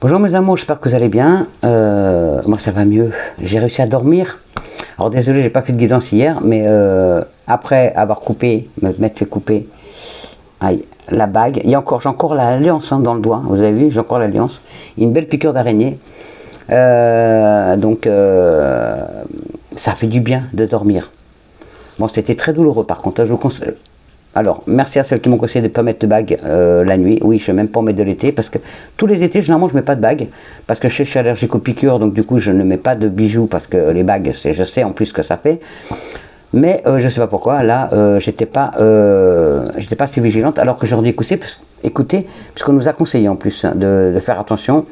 Bonjour mes amours, j'espère que vous allez bien. Moi ça va mieux. J'ai réussi à dormir. Alors désolé, j'ai pas fait de guidance hier, mais après avoir coupé, m'être fait couper, aïe, la bague. J'ai encore l'alliance dans le doigt. Vous avez vu, j'ai encore l'alliance. Une belle piqûre d'araignée. Donc ça fait du bien de dormir. Bon, c'était très douloureux par contre. Je vous conseille. Alors, merci à celles qui m'ont conseillé de ne pas mettre de bague la nuit. Oui, je ne vais même pas en mettre de l'été parce que tous les étés, généralement, je ne mets pas de bague parce que je suis allergique aux piqûres, donc du coup, je ne mets pas de bijoux parce que les bagues, je sais en plus ce que ça fait. Mais je ne sais pas pourquoi, là, j'étais pas assez vigilante alors que j'aurais dû écouter, puisqu'on nous a conseillé en plus de faire attention.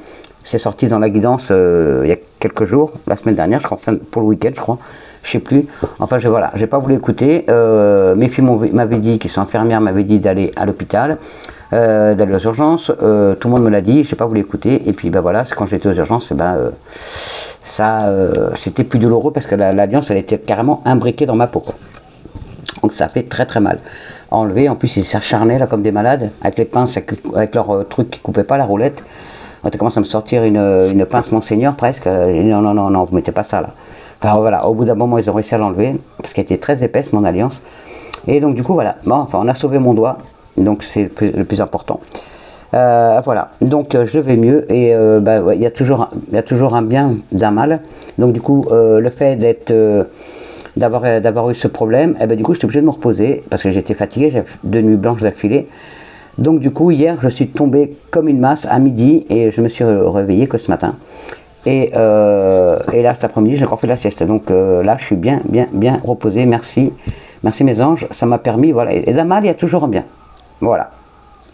C'est sorti dans la guidance il y a quelques jours, la semaine dernière, je crois, pour le week-end, je crois. Je sais plus, enfin voilà, j'ai pas voulu écouter, mes filles m'avaient dit, qui sont infirmières, m'avaient dit d'aller à l'hôpital, d'aller aux urgences, tout le monde me l'a dit, j'ai pas voulu écouter, et puis ben voilà, quand j'étais aux urgences, c'était plus douloureux parce que l'alliance elle était carrément imbriquée dans ma peau, quoi. Donc ça fait très très mal. Enlever, en plus ils s'acharnaient là comme des malades, avec les pinces, avec leur truc qui coupait pas la roulette. Quand ils commencent à me sortir une pince Monseigneur presque, non, vous mettez pas ça là. Enfin voilà, au bout d'un moment ils ont réussi à l'enlever, parce qu'elle était très épaisse mon alliance. Et donc du coup voilà, bon, enfin on a sauvé mon doigt, donc c'est le plus important. Voilà, donc je vais mieux, et il y a toujours un bien d'un mal. Donc du coup le fait d'avoir eu ce problème, du coup j'étais obligé de me reposer, parce que j'étais fatigué, j'avais 2 nuits blanches d'affilée. Donc du coup hier je suis tombé comme une masse à midi, et je me suis réveillé que ce matin. Et là cet après-midi j'ai encore fait la sieste, donc là je suis bien reposé, merci mes anges, ça m'a permis, voilà, et d'un mal il y a toujours un bien, voilà,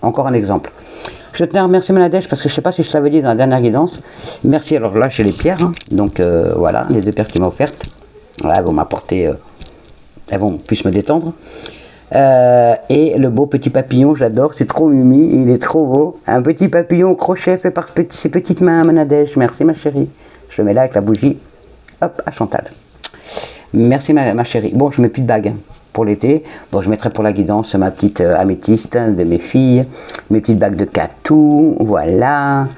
encore un exemple. Je tenais à remercier Manadèche parce que je ne sais pas si je l'avais dit dans la dernière guidance, merci. Alors là j'ai les pierres, hein. Donc voilà, les 2 pierres qu'il m'a offertes, voilà, elles vont m'apporter, elles vont plus me détendre. Et le beau petit papillon, j'adore, c'est trop mimi, il est trop beau. Un petit papillon au crochet fait par ses petites mains à Manadèche. Merci ma chérie. Je le mets là avec la bougie. Hop, à Chantal. Merci ma chérie. Bon, je mets plus de bague pour l'été. Bon, je mettrai pour la guidance ma petite améthyste de mes filles, mes petites bagues de Catou, voilà.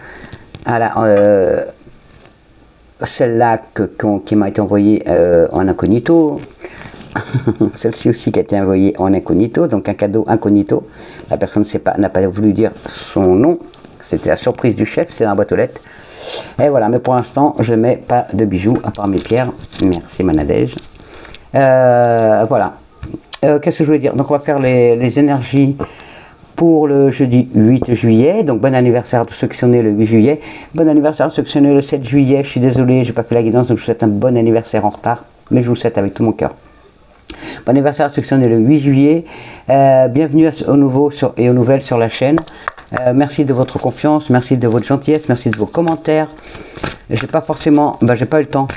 Celle-là qui m'a été envoyée en incognito. Celle-ci aussi qui a été envoyée en incognito, donc un cadeau incognito. La personne n'a pas voulu dire son nom, c'était la surprise du chef, c'est dans la boîte aux lettres. Et voilà, mais pour l'instant, je ne mets pas de bijoux à part mes pierres. Merci Manadège. Voilà. Qu'est-ce que je voulais dire? Donc on va faire les énergies pour le jeudi 8 juillet. Donc bon anniversaire à ceux qui sont nés le 8 juillet. Bon anniversaire à ceux qui sont nés le 7 juillet. Je suis désolé, j'ai pas fait la guidance, donc je vous souhaite un bon anniversaire en retard, mais je vous le souhaite avec tout mon cœur. Bon anniversaire à ceux qui sont nés le 8 juillet. Bienvenue aux nouveaux et aux nouvelles sur la chaîne. Merci de votre confiance, merci de votre gentillesse, merci de vos commentaires. J'ai pas forcément, j'ai pas eu le temps.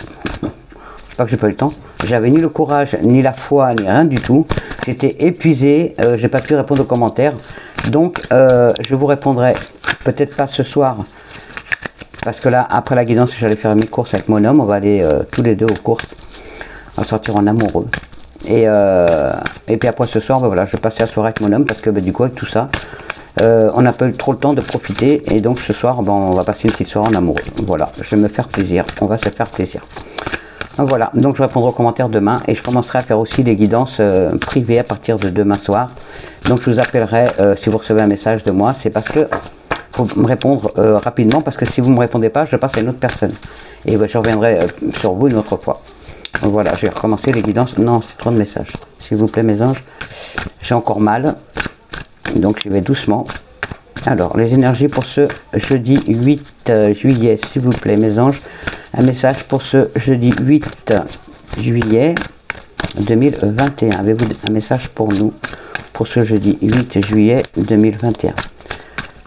C'est pas que j'ai pas eu le temps. J'avais ni le courage, ni la foi, ni rien du tout. J'étais épuisé, j'ai pas pu répondre aux commentaires. Donc je vous répondrai peut-être pas ce soir. Parce que là, après la guidance, j'allais faire mes courses avec mon homme. On va aller tous les deux aux courses. On va sortir en amoureux. Et puis après ce soir, voilà, je vais passer la soirée avec mon homme parce que du coup avec tout ça, on n'a pas eu trop le temps de profiter, et donc ce soir on va passer une petite soirée en amoureux. Voilà, je vais me faire plaisir, on va se faire plaisir. Voilà, donc je répondrai aux commentaires demain, et je commencerai à faire aussi des guidances privées à partir de demain soir. Donc je vous appellerai si vous recevez un message de moi, c'est parce que faut me répondre rapidement, parce que si vous ne me répondez pas, je passe à une autre personne, et je reviendrai sur vous une autre fois. Voilà, je vais recommencer les guidances. Non, c'est trop de messages. S'il vous plaît, mes anges. J'ai encore mal. Donc, je vais doucement. Alors, les énergies pour ce jeudi 8 juillet, s'il vous plaît, mes anges. Un message pour ce jeudi 8 juillet 2021. Avez-vous un message pour nous pour ce jeudi 8 juillet 2021?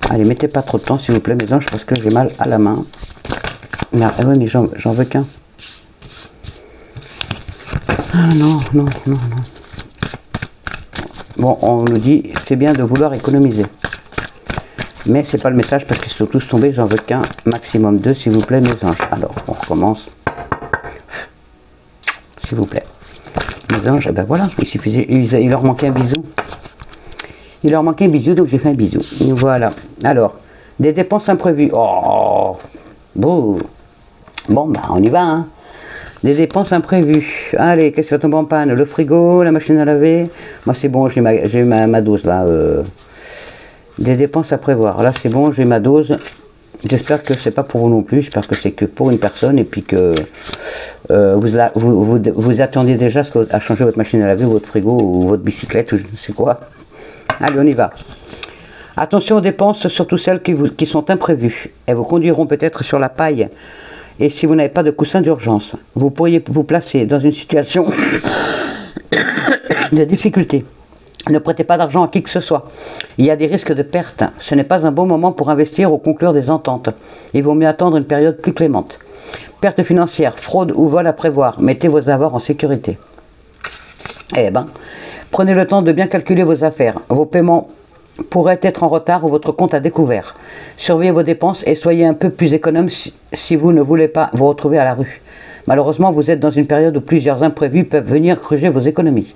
Allez, mettez pas trop de temps, s'il vous plaît, mes anges, parce que j'ai mal à la main. Mais j'en veux qu'un. Ah non. Bon, on nous dit, c'est bien de vouloir économiser. Mais c'est pas le message parce qu'ils sont tous tombés, j'en veux qu'un, maximum 2, s'il vous plaît, mes anges. Alors, on recommence. S'il vous plaît. Mes anges, voilà, il suffisait, il leur manquait un bisou. Il leur manquait un bisou, donc j'ai fait un bisou. Voilà. Alors, Des dépenses imprévues. Oh, bon, bah, on y va, hein. Des dépenses imprévues. Allez, qu'est-ce qui va tomber en panne? Le frigo, la machine à laver. Moi, c'est bon, j'ai ma dose, là. Des dépenses à prévoir. Là, c'est bon, j'ai ma dose. J'espère que c'est pas pour vous non plus. J'espère que c'est que pour une personne. Et puis que vous attendiez déjà à changer votre machine à laver, votre frigo, ou votre bicyclette, ou je ne sais quoi. Allez, on y va. Attention aux dépenses, surtout celles qui sont imprévues. Elles vous conduiront peut-être sur la paille. Et si vous n'avez pas de coussin d'urgence, vous pourriez vous placer dans une situation de difficulté. Ne prêtez pas d'argent à qui que ce soit. Il y a des risques de perte. Ce n'est pas un bon moment pour investir ou conclure des ententes. Il vaut mieux attendre une période plus clémente. Perte financière, fraude ou vol à prévoir. Mettez vos avoirs en sécurité. Eh ben, prenez le temps de bien calculer vos affaires. Vos paiements pourrait être en retard ou votre compte à découvert. Surveillez vos dépenses et soyez un peu plus économe si vous ne voulez pas vous retrouver à la rue. Malheureusement, vous êtes dans une période où plusieurs imprévus peuvent venir gruger vos économies.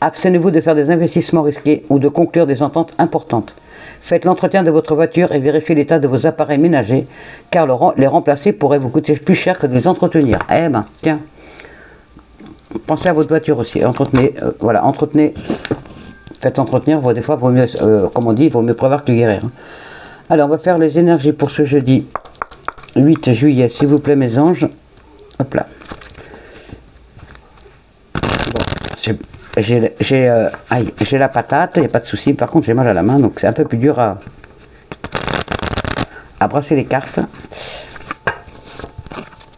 Abstenez-vous de faire des investissements risqués ou de conclure des ententes importantes. Faites l'entretien de votre voiture et vérifiez l'état de vos appareils ménagers, car les remplacer pourrait vous coûter plus cher que de les entretenir. Eh ben, tiens, pensez à votre voiture aussi. Entretenez, voilà, entretenez. Faites entretenir, des fois, vaut mieux, comme on dit, il vaut mieux prévoir que guérir. Alors, on va faire les énergies pour ce jeudi 8 juillet, s'il vous plaît, mes anges. Hop là. Bon, j'ai la patate, il n'y a pas de souci. Par contre, j'ai mal à la main, donc c'est un peu plus dur à brasser les cartes.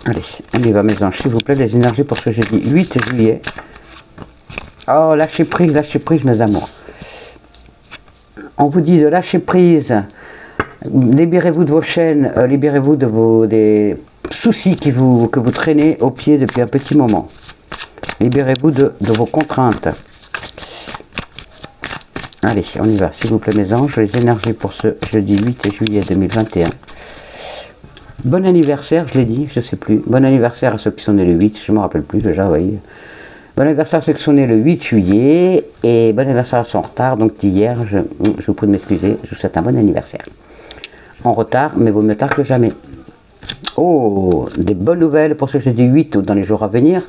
Allez, on y va, mes anges, s'il vous plaît, les énergies pour ce jeudi 8 juillet. Oh, lâchez prise, mes amours. On vous dit de lâcher prise. Libérez-vous de vos chaînes, libérez-vous des soucis que vous traînez au pied depuis un petit moment. Libérez-vous de vos contraintes. Allez, on y va, s'il vous plaît, mes anges. Les énergies pour ce jeudi 8 juillet 2021. Bon anniversaire, je l'ai dit, je ne sais plus. Bon anniversaire à ceux qui sont nés le 8, je ne me rappelle plus déjà, vous voyez. Bon anniversaire à ceux qui sont nés le 8 juillet, et bon anniversaire à ceux en retard, donc d'hier, je vous prie de m'excuser, je vous souhaite un bon anniversaire. En retard, mais vaut mieux tard que jamais. Oh, des bonnes nouvelles pour ce jeudi 8 ou dans les jours à venir,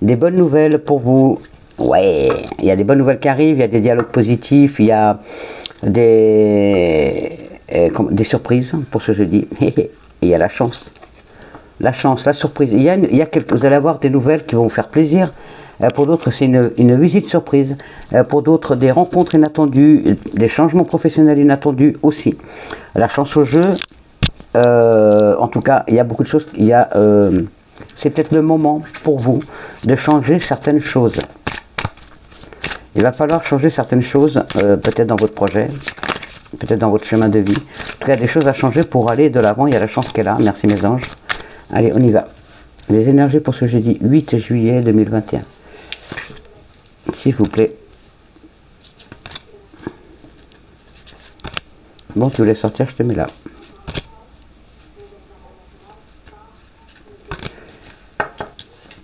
des bonnes nouvelles pour vous. Ouais, il y a des bonnes nouvelles qui arrivent, il y a des dialogues positifs, il y a des surprises pour ce jeudi, et il y a la chance, la surprise, il y a vous allez avoir des nouvelles qui vont vous faire plaisir. Pour d'autres, c'est une visite surprise. Pour d'autres, des rencontres inattendues, des changements professionnels inattendus aussi. La chance au jeu, en tout cas, il y a beaucoup de choses. C'est peut-être le moment pour vous de changer certaines choses. Il va falloir changer certaines choses, peut-être dans votre projet, peut-être dans votre chemin de vie. En tout cas, il y a des choses à changer pour aller de l'avant. Il y a la chance qui est là. Merci mes anges. Allez, on y va. Les énergies pour ce jeudi 8 juillet 2021. S'il vous plaît. Bon, tu voulais sortir, je te mets là.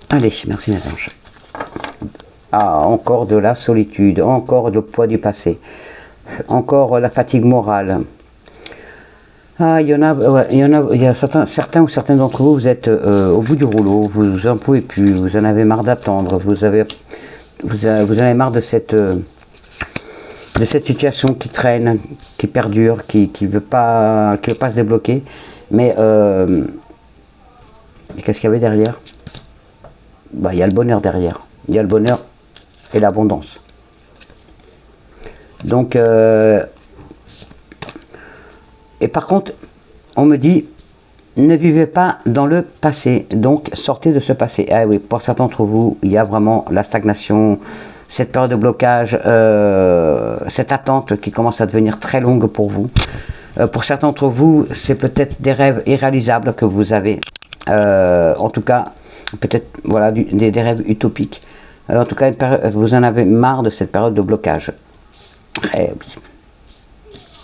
Allez, merci mes anges. Ah, encore de la solitude, encore le poids du passé, encore la fatigue morale. Ah, il y a certains ou certaines d'entre vous, vous êtes au bout du rouleau, vous en pouvez plus, vous en avez marre d'attendre, vous en avez marre de cette situation qui traîne, qui perdure, qui veut pas se débloquer. Mais qu'est-ce qu'il y avait derrière? Bah, il y a le bonheur derrière. Il y a le bonheur et l'abondance. Donc, et par contre, on me dit, ne vivez pas dans le passé, donc sortez de ce passé. Ah oui, pour certains d'entre vous, il y a vraiment la stagnation, cette période de blocage, cette attente qui commence à devenir très longue pour vous. Pour certains d'entre vous, c'est peut-être des rêves irréalisables que vous avez. En tout cas, peut-être voilà, des rêves utopiques. En tout cas, vous en avez marre de cette période de blocage. Eh oui.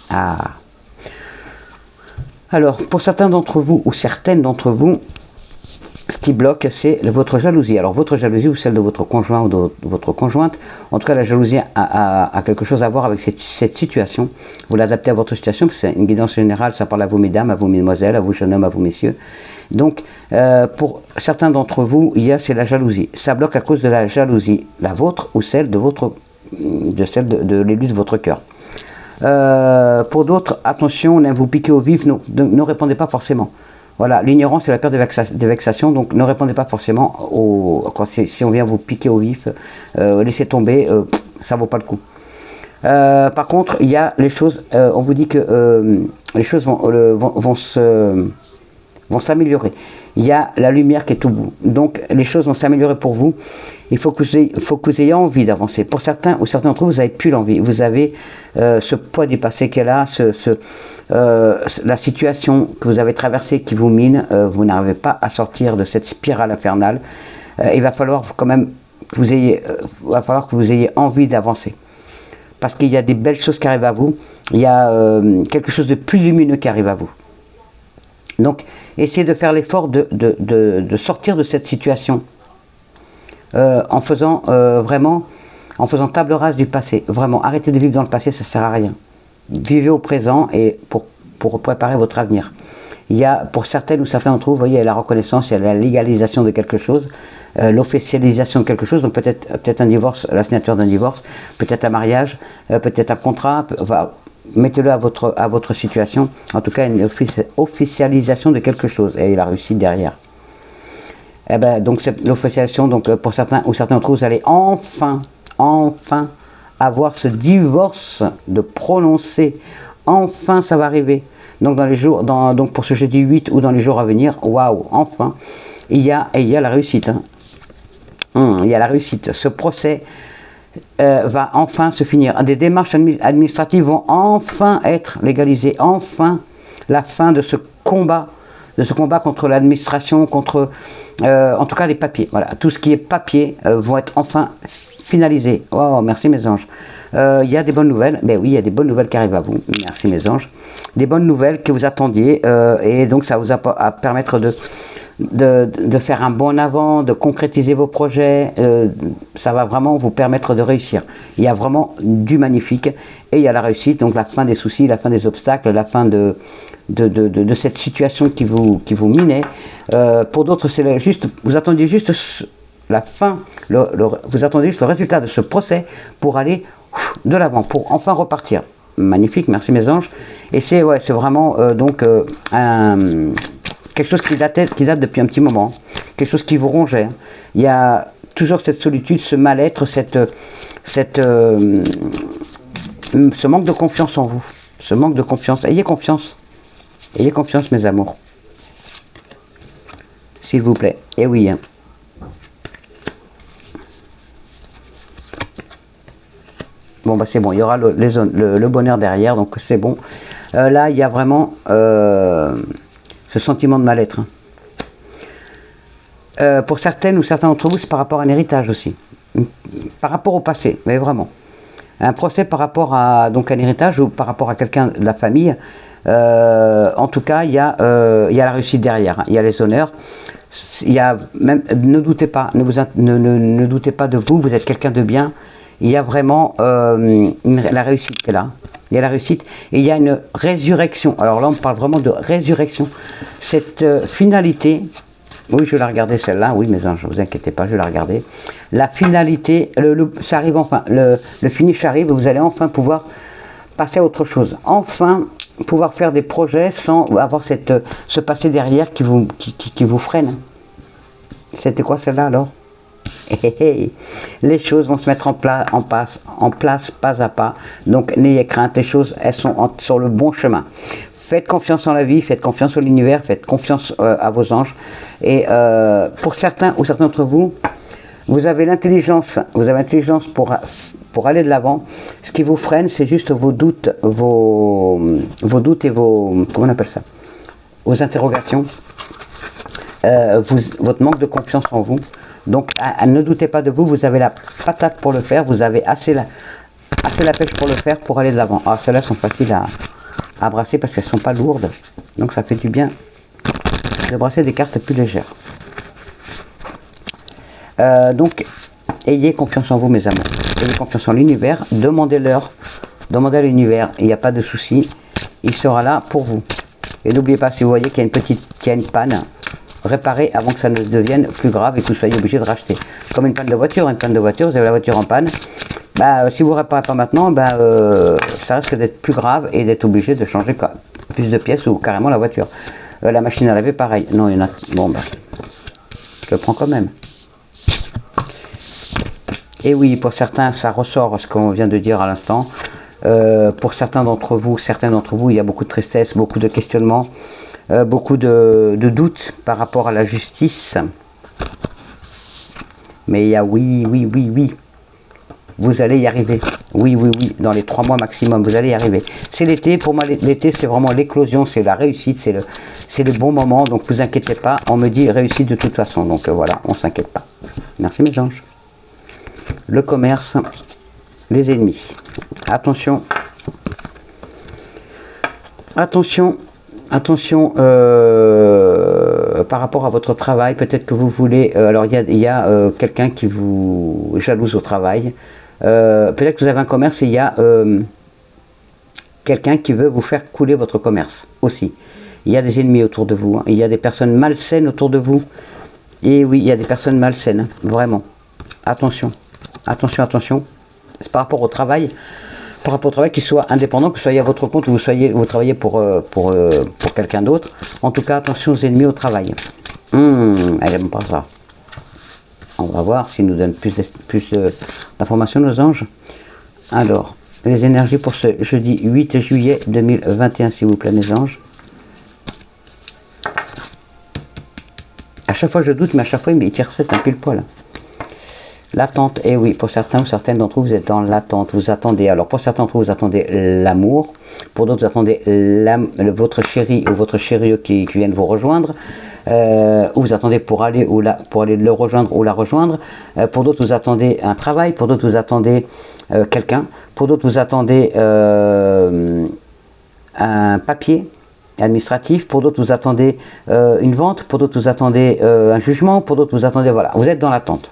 Ah. Alors, pour certains d'entre vous, ou certaines d'entre vous, ce qui bloque, c'est votre jalousie. Alors votre jalousie ou celle de votre conjoint ou de votre conjointe, en tout cas la jalousie a quelque chose à voir avec cette situation. Vous l'adaptez à votre situation, parce que c'est une guidance générale, ça parle à vous mesdames, à vous mesdemoiselles, à vous jeunes hommes, à vous messieurs. Donc pour certains d'entre vous, c'est la jalousie. Ça bloque à cause de la jalousie, la vôtre ou celle de l'élu de votre cœur. Pour d'autres, attention, ne vous piquez au vif, ne répondez pas forcément. Voilà, l'ignorance c'est la peur des vexations, donc ne répondez pas forcément si on vient vous piquer au vif, laissez tomber, ça vaut pas le coup. Par contre, il y a les choses, on vous dit que les choses vont s'améliorer. Il y a la lumière qui est au bout, donc les choses vont s'améliorer pour vous. Il faut que vous ayez envie d'avancer. Pour certains ou certains d'entre vous, vous n'avez plus l'envie. Vous avez ce poids du passé qui est là, la situation que vous avez traversée qui vous mine. Vous n'arrivez pas à sortir de cette spirale infernale. Il va falloir quand même que vous ayez envie d'avancer. Parce qu'il y a des belles choses qui arrivent à vous. Il y a quelque chose de plus lumineux qui arrive à vous. Donc, essayez de faire l'effort de sortir de cette situation en faisant table rase du passé. Vraiment, arrêtez de vivre dans le passé, ça ne sert à rien. Vivez au présent et pour préparer votre avenir. Il y a, pour certaines ou certains d'entre vous, vous voyez, la reconnaissance, il y a la légalisation de quelque chose, l'officialisation de quelque chose, donc peut-être un divorce, la signature d'un divorce, peut-être un mariage, peut-être un contrat, mettez-le à votre situation, en tout cas une officialisation de quelque chose, et la réussite derrière. Eh ben, donc c'est l'officialisation, donc pour certains ou certains d'entre vous, vous allez enfin avoir ce divorce de prononcer, enfin ça va arriver. Donc dans les jours, donc pour ce jeudi 8 ou dans les jours à venir, waouh, enfin, il y a la réussite. Hein. Il y a la réussite. Ce procès va enfin se finir. Des démarches administratives vont enfin être légalisées. Enfin, la fin de ce combat contre l'administration, contre, en tout cas les papiers. Voilà, tout ce qui est papier vont être enfin finalisés. Oh, merci mes anges. Il y a des bonnes nouvelles. Ben oui, il y a des bonnes nouvelles qui arrivent à vous. Merci mes anges. Des bonnes nouvelles que vous attendiez et donc ça vous à permettre de faire un bond en avant, de concrétiser vos projets. Ça va vraiment vous permettre de réussir. Il y a vraiment du magnifique et il y a la réussite, donc la fin des soucis, la fin des obstacles, la fin de cette situation qui vous minait. Pour d'autres, c'est juste, vous attendiez juste la fin, vous attendez juste le résultat de ce procès pour aller de l'avant, pour enfin repartir. Magnifique, merci mes anges. Et c'est vraiment quelque chose qui date depuis un petit moment, quelque chose qui vous rongeait. Il y a toujours cette solitude, ce mal-être, ce manque de confiance en vous, ce manque de confiance. Ayez confiance mes amours, s'il vous plaît. Et oui, hein. Bon bah c'est bon, il y aura le bonheur derrière, donc c'est bon. Là il y a vraiment ce sentiment de mal-être. Pour certaines ou certains d'entre vous, c'est par rapport à un héritage aussi. Par rapport au passé, mais vraiment. Un procès par rapport à un héritage ou par rapport à quelqu'un de la famille. En tout cas, il y a la réussite derrière, hein. Il y a les honneurs. Il y a même, ne doutez pas, ne doutez pas de vous, vous êtes quelqu'un de bien. Il y a vraiment la réussite qui est là. Il y a la réussite et il y a une résurrection. Alors là, on parle vraiment de résurrection. Cette finalité, oui, je vais la regarder celle-là. Oui, mes anges, ne vous inquiétez pas, je vais la regarder. La finalité, ça arrive enfin. Le finish arrive et vous allez enfin pouvoir passer à autre chose. Enfin, pouvoir faire des projets sans avoir ce passé derrière qui vous freine. C'était quoi celle-là alors? Les choses vont se mettre en place pas à pas. Donc n'ayez crainte, les choses elles sont sur le bon chemin. Faites confiance en la vie, faites confiance au l'univers, faites confiance à vos anges. Et pour certains ou certains d'entre vous, vous avez l'intelligence pour aller de l'avant. Ce qui vous freine, c'est juste vos doutes, vos doutes et vos, comment on appelle ça, vos interrogations, votre manque de confiance en vous. Donc ne doutez pas de vous, vous avez la patate pour le faire, vous avez assez la pêche pour le faire, pour aller de l'avant. Alors celles-là sont faciles à brasser parce qu'elles ne sont pas lourdes, donc ça fait du bien de brasser des cartes plus légères. Donc, ayez confiance en vous, mes amours. Ayez confiance en l'univers. Demandez-leur. Demandez à l'univers. Il n'y a pas de souci. Il sera là pour vous. Et n'oubliez pas, si vous voyez qu'il y a une panne, réparez avant que ça ne devienne plus grave et que vous soyez obligé de racheter. Comme une panne de voiture. Une panne de voiture, vous avez la voiture en panne. Si vous ne réparez pas maintenant, ça risque d'être plus grave et d'être obligé de changer plus de pièces ou carrément la voiture. La machine à laver, pareil. Non, il y en a... Bon, je le prends quand même. Et oui, pour certains, ça ressort ce qu'on vient de dire à l'instant. Pour certains d'entre vous, il y a beaucoup de tristesse, beaucoup de questionnements, beaucoup de doutes par rapport à la justice. Mais il y a oui. Vous allez y arriver. Oui. Dans les 3 mois maximum, vous allez y arriver. C'est l'été. Pour moi, l'été, c'est vraiment l'éclosion, c'est la réussite, c'est le bon moment. Donc, vous inquiétez pas. On me dit réussite de toute façon. Donc, voilà, on s'inquiète pas. Merci, mes anges. Le commerce, les ennemis. Attention. Attention par rapport à votre travail. Peut-être que vous voulez... alors, il y a quelqu'un qui vous jalouse au travail. Peut-être que vous avez un commerce et il y a quelqu'un qui veut vous faire couler votre commerce aussi. Il y a des ennemis autour de vous. Hein. Il y a des personnes malsaines autour de vous. Et oui, il y a des personnes malsaines. Hein, vraiment. Attention. C'est par rapport au travail. Par rapport au travail, qu'il soit indépendant, que vous soyez à votre compte ou vous travaillez pour quelqu'un d'autre. En tout cas, attention aux ennemis au travail. Elle n'aime pas ça. On va voir s'ils nous donnent plus d'informations, nos anges. Alors, les énergies pour ce jeudi 8 juillet 2021, s'il vous plaît, mes anges. À chaque fois, je doute, mais à chaque fois, il tire 7 un pile poil. L'attente, et oui, pour certains ou certaines d'entre vous, vous êtes dans l'attente, vous attendez. Alors, pour certains d'entre vous, vous attendez l'amour. Pour d'autres, vous attendez votre chéri ou votre chérie qui viennent vous rejoindre. Ou vous attendez pour aller le rejoindre ou la rejoindre. Pour d'autres, vous attendez un travail. Pour d'autres, vous attendez quelqu'un. Pour d'autres, vous attendez un papier administratif. Pour d'autres, vous attendez une vente. Pour d'autres, vous attendez un jugement. Pour d'autres, vous attendez... Voilà, vous êtes dans l'attente.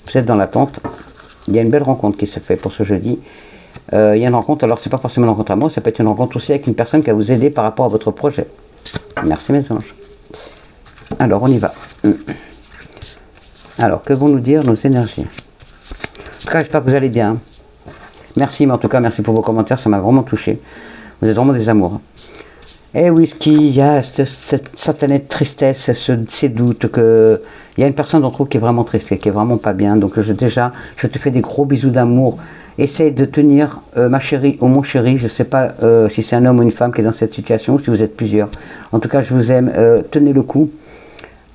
Vous êtes dans l'attente. Il y a une belle rencontre qui se fait pour ce jeudi. Il y a une rencontre, alors c'est pas forcément une rencontre à moi, ça peut être une rencontre aussi avec une personne qui va vous aider par rapport à votre projet. Merci mes anges. Alors on y va. Alors que vont nous dire nos énergies? En tout cas, j'espère que vous allez bien. Merci, mais en tout cas, merci pour vos commentaires, ça m'a vraiment touché. Vous êtes vraiment des amours. Et oui, ce qu'il y a, cette certaine tristesse, ces doutes, il y a une personne d'entre vous qui est vraiment triste, qui est vraiment pas bien. Donc je te fais des gros bisous d'amour. Essaye de tenir, ma chérie ou mon chéri, je ne sais pas si c'est un homme ou une femme qui est dans cette situation, ou si vous êtes plusieurs. En tout cas, je vous aime, tenez le coup.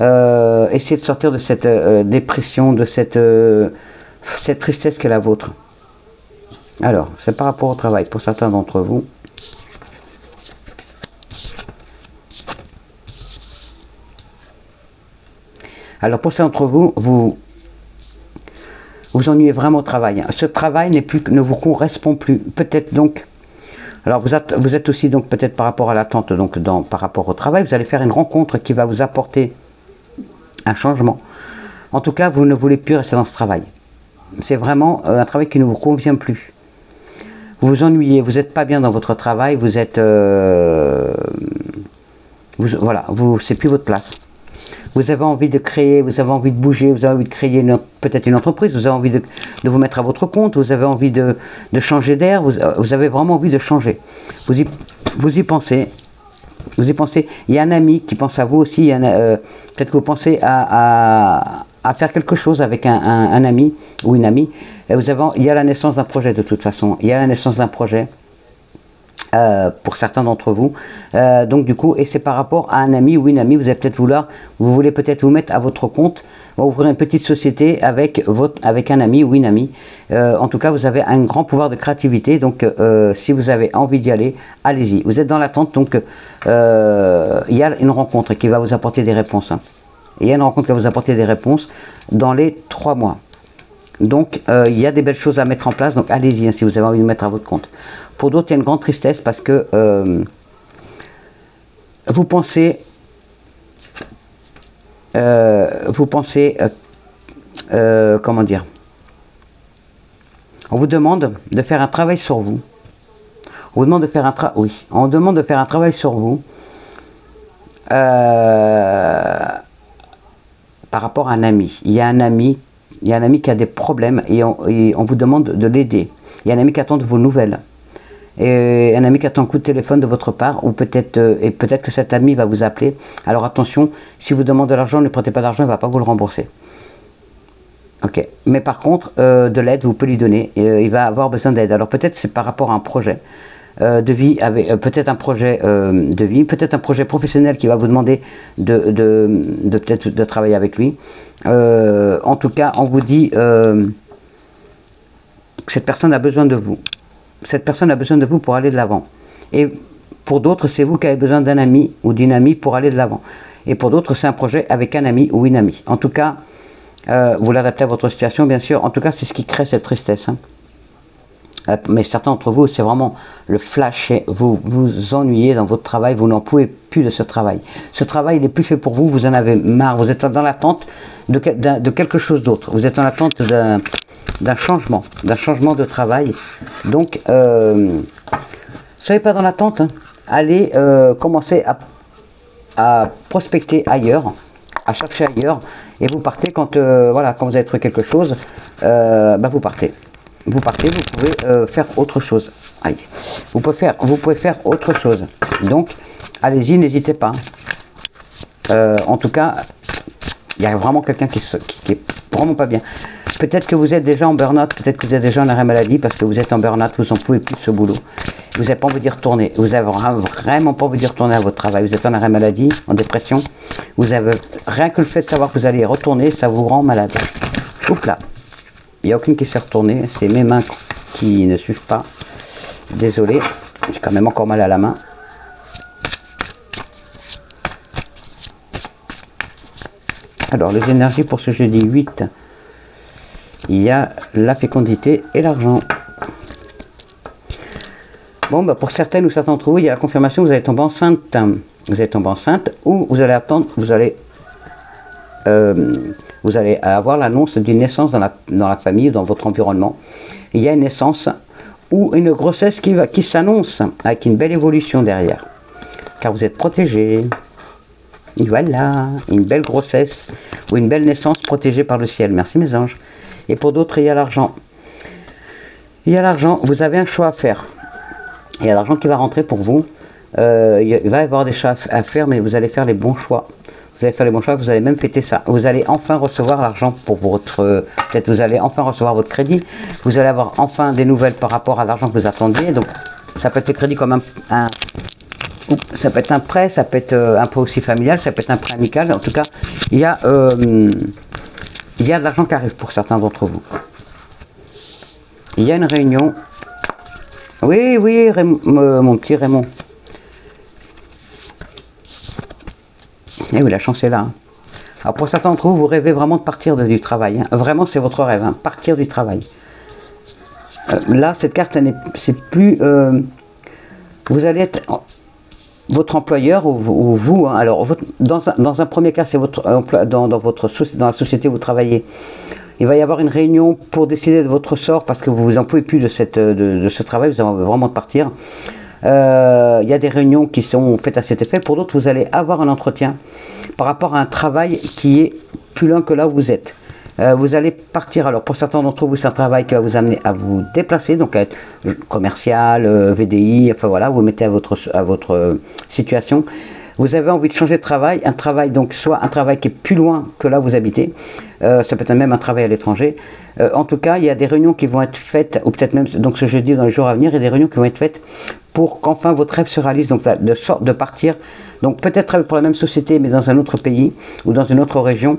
Essayez de sortir de cette dépression, de cette tristesse qui est la vôtre. Alors, c'est par rapport au travail, pour certains d'entre vous. Alors pour certains d'entre vous, vous ennuyez vraiment au travail. Ce travail ne vous correspond plus. Peut-être donc, alors vous êtes aussi donc peut-être par rapport à l'attente, donc par rapport au travail, vous allez faire une rencontre qui va vous apporter un changement. En tout cas, vous ne voulez plus rester dans ce travail. C'est vraiment un travail qui ne vous convient plus. Vous vous ennuyez, vous n'êtes pas bien dans votre travail, vous êtes... voilà, c'est plus votre place. Vous avez envie de créer, vous avez envie de bouger, vous avez envie de créer peut-être une entreprise, vous avez envie de vous mettre à votre compte, vous avez envie de changer d'air, vous avez vraiment envie de changer. Vous y pensez. Vous y pensez. Il y a un ami qui pense à vous aussi. Peut-être que vous pensez à faire quelque chose avec un ami ou une amie. Et il y a la naissance d'un projet de toute façon. Il y a la naissance d'un projet. Pour certains d'entre vous, donc du coup, et c'est par rapport à un ami ou une amie, vous voulez peut-être vous mettre à votre compte, ouvrir une petite société avec un ami ou une amie. En tout cas, vous avez un grand pouvoir de créativité, donc si vous avez envie d'y aller, allez-y. Vous êtes dans l'attente, donc il y a une rencontre qui va vous apporter des réponses. Hein. Il y a une rencontre qui va vous apporter des réponses dans les 3 mois. Donc, il y a des belles choses à mettre en place, donc allez-y hein, si vous avez envie de mettre à votre compte. Pour d'autres, il y a une grande tristesse parce que vous pensez comment dire, on vous demande de faire un travail sur vous. On vous demande de faire un on vous demande de faire un travail sur vous par rapport à un ami. Il y a un ami qui a des problèmes et on vous demande de l'aider. Il y a un ami qui attend de vos nouvelles. Et un ami qui attend un coup de téléphone de votre part, ou peut-être que cet ami va vous appeler. Alors attention, si vous demandez de l'argent, ne prêtez pas d'argent, il ne va pas vous le rembourser. Ok. Mais par contre, de l'aide, vous pouvez lui donner. Il va avoir besoin d'aide. Alors peut-être c'est par rapport à un projet de vie, avec peut-être un projet de vie, peut-être un projet professionnel qui va vous demander peut-être de travailler avec lui. En tout cas, on vous dit que cette personne a besoin de vous. Cette personne a besoin de vous pour aller de l'avant. Et pour d'autres, c'est vous qui avez besoin d'un ami ou d'une amie pour aller de l'avant. Et pour d'autres, c'est un projet avec un ami ou une amie. En tout cas, vous l'adaptez à votre situation, bien sûr. En tout cas, c'est ce qui crée cette tristesse. Hein. Mais certains d'entre vous, c'est vraiment le flash. Vous vous ennuyez dans votre travail, vous n'en pouvez plus de ce travail. Ce travail, il n'est plus fait pour vous, vous en avez marre. Vous êtes dans l'attente de quelque chose d'autre. Vous êtes en attente d'un changement de travail. Donc, ne soyez pas dans l'attente. Hein. Allez commencer à prospecter ailleurs, à chercher ailleurs, et vous partez quand voilà, quand vous avez trouvé quelque chose, vous partez. Vous partez, vous pouvez faire autre chose. Aïe. Vous pouvez faire autre chose. Donc, allez-y, n'hésitez pas. En tout cas, il y a vraiment quelqu'un qui est vraiment pas bien. Peut-être que vous êtes déjà en burn-out, peut-être que vous êtes déjà en arrêt maladie parce que vous êtes en burn-out, vous n'en pouvez plus de ce boulot. Vous n'avez pas envie d'y retourner. Vous n'avez vraiment pas envie d'y retourner à votre travail. Vous êtes en arrêt maladie, en dépression. Vous avez rien que le fait de savoir que vous allez y retourner, ça vous rend malade. Oups là. Il n'y a aucune qui s'est retournée. C'est mes mains qui ne suivent pas. Désolé. J'ai quand même encore mal à la main. Alors, les énergies pour ce jeudi 8. Il y a la fécondité et l'argent. Bon, pour certaines ou certains d'entre vous, il y a la confirmation que vous allez tomber enceinte. Vous allez tomber enceinte ou vous allez attendre, vous allez avoir l'annonce d'une naissance dans la famille, dans votre environnement. Il y a une naissance ou une grossesse qui s'annonce avec une belle évolution derrière. Car vous êtes protégé. Voilà, une belle grossesse ou une belle naissance protégée par le ciel. Merci mes anges. Et pour d'autres, il y a l'argent. Il y a l'argent, vous avez un choix à faire. Il y a l'argent qui va rentrer pour vous. Il va y avoir des choix à faire, mais vous allez faire les bons choix. Vous allez faire les bons choix, vous allez même fêter ça. Vous allez enfin recevoir l'argent pour votre... Peut-être vous allez enfin recevoir votre crédit. Vous allez avoir enfin des nouvelles par rapport à l'argent que vous attendiez. Donc, ça peut être le crédit comme ça peut être un prêt, ça peut être un prêt aussi familial, ça peut être un prêt amical. En tout cas, il y a de l'argent qui arrive pour certains d'entre vous. Il y a une réunion. Oui, mon petit Raymond. Et oui, la chance est là. Hein. Alors pour certains d'entre vous, vous rêvez vraiment de partir du travail. Hein. Vraiment, c'est votre rêve, hein, partir du travail. Là, cette carte, c'est plus... vous allez être... Votre employeur ou vous, hein, alors dans un premier cas, c'est votre emploi, dans la société où vous travaillez. Il va y avoir une réunion pour décider de votre sort parce que vous n'en pouvez plus de ce travail, vous avez vraiment de partir. Il y a des réunions qui sont faites à cet effet. Pour d'autres, vous allez avoir un entretien par rapport à un travail qui est plus loin que là où vous êtes. Vous allez partir, alors pour certains d'entre vous, c'est un travail qui va vous amener à vous déplacer, donc à être commercial, VDI, enfin voilà, vous mettez à votre situation. Vous avez envie de changer de travail, un travail donc soit un travail qui est plus loin que là où vous habitez, ça peut être même un travail à l'étranger. En tout cas, il y a des réunions qui vont être faites, ou peut-être même donc ce jeudi ou dans les jours à venir, il y a des réunions qui vont être faites pour qu'enfin votre rêve se réalise, donc de partir, donc peut-être travailler pour la même société mais dans un autre pays ou dans une autre région,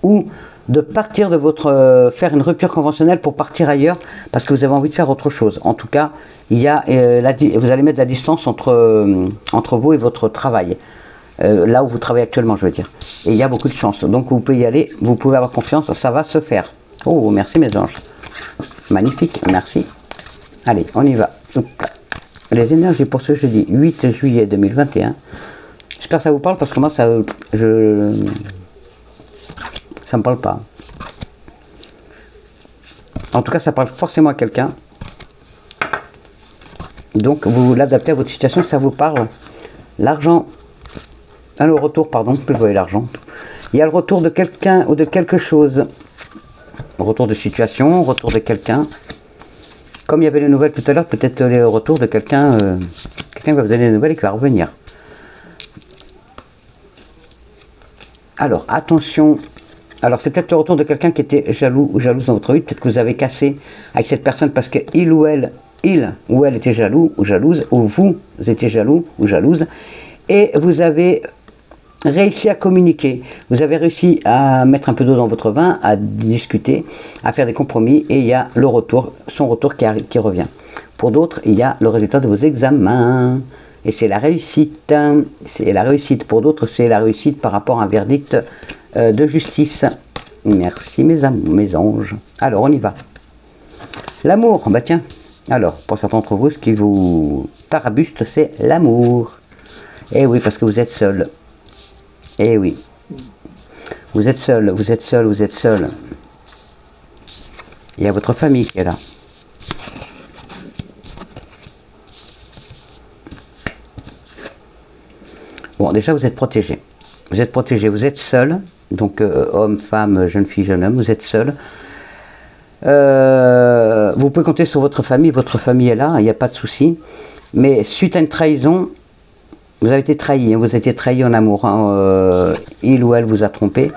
ou de partir de faire une rupture conventionnelle pour partir ailleurs parce que vous avez envie de faire autre chose. En tout cas, il y a vous allez mettre la distance entre vous et votre travail, là où vous travaillez actuellement, je veux dire. Et il y a beaucoup de chance. Donc vous pouvez y aller, vous pouvez avoir confiance, ça va se faire. Oh, merci mes anges. Magnifique, merci. Allez, on y va. Les énergies pour ce jeudi 8 juillet 2021. J'espère que ça vous parle parce que moi, ça me parle pas. En tout cas, ça parle forcément à quelqu'un. Donc, vous l'adaptez à votre situation, ça vous parle. L'argent, le retour, pardon, plus vous voyez l'argent. Il y a le retour de quelqu'un ou de quelque chose. Retour de situation, retour de quelqu'un. Comme il y avait les nouvelles tout à l'heure, peut-être le retour de quelqu'un. Quelqu'un va vous donner des nouvelles et qui va revenir. Alors, attention. Alors, c'est peut-être le retour de quelqu'un qui était jaloux ou jalouse dans votre vie. Peut-être que vous avez cassé avec cette personne parce qu'il ou elle était jaloux ou jalouse, ou vous étiez jaloux ou jalouse. Et vous avez réussi à communiquer, vous avez réussi à mettre un peu d'eau dans votre vin, à discuter, à faire des compromis, et il y a le retour, son retour qui revient. Pour d'autres, il y a le résultat de vos examens, et c'est la réussite. C'est la réussite. Pour d'autres, c'est la réussite par rapport à un verdict de justice. Merci mes anges. Alors, on y va. L'amour, bah tiens. Alors, pour certains d'entre vous, ce qui vous tarabuste, c'est l'amour. Eh oui, parce que vous êtes seul. Eh oui, vous êtes seul, vous êtes seul, vous êtes seul. Il y a votre famille qui est là. Bon, déjà vous êtes protégé. Vous êtes protégé, vous êtes seul. Donc homme, femme, jeune fille, jeune homme, vous êtes seul. Vous pouvez compter sur votre famille est là, il n'y a pas de souci. Mais suite à une trahison, vous avez été trahi, vous avez été trahi en amour, hein, il ou elle vous a trompé,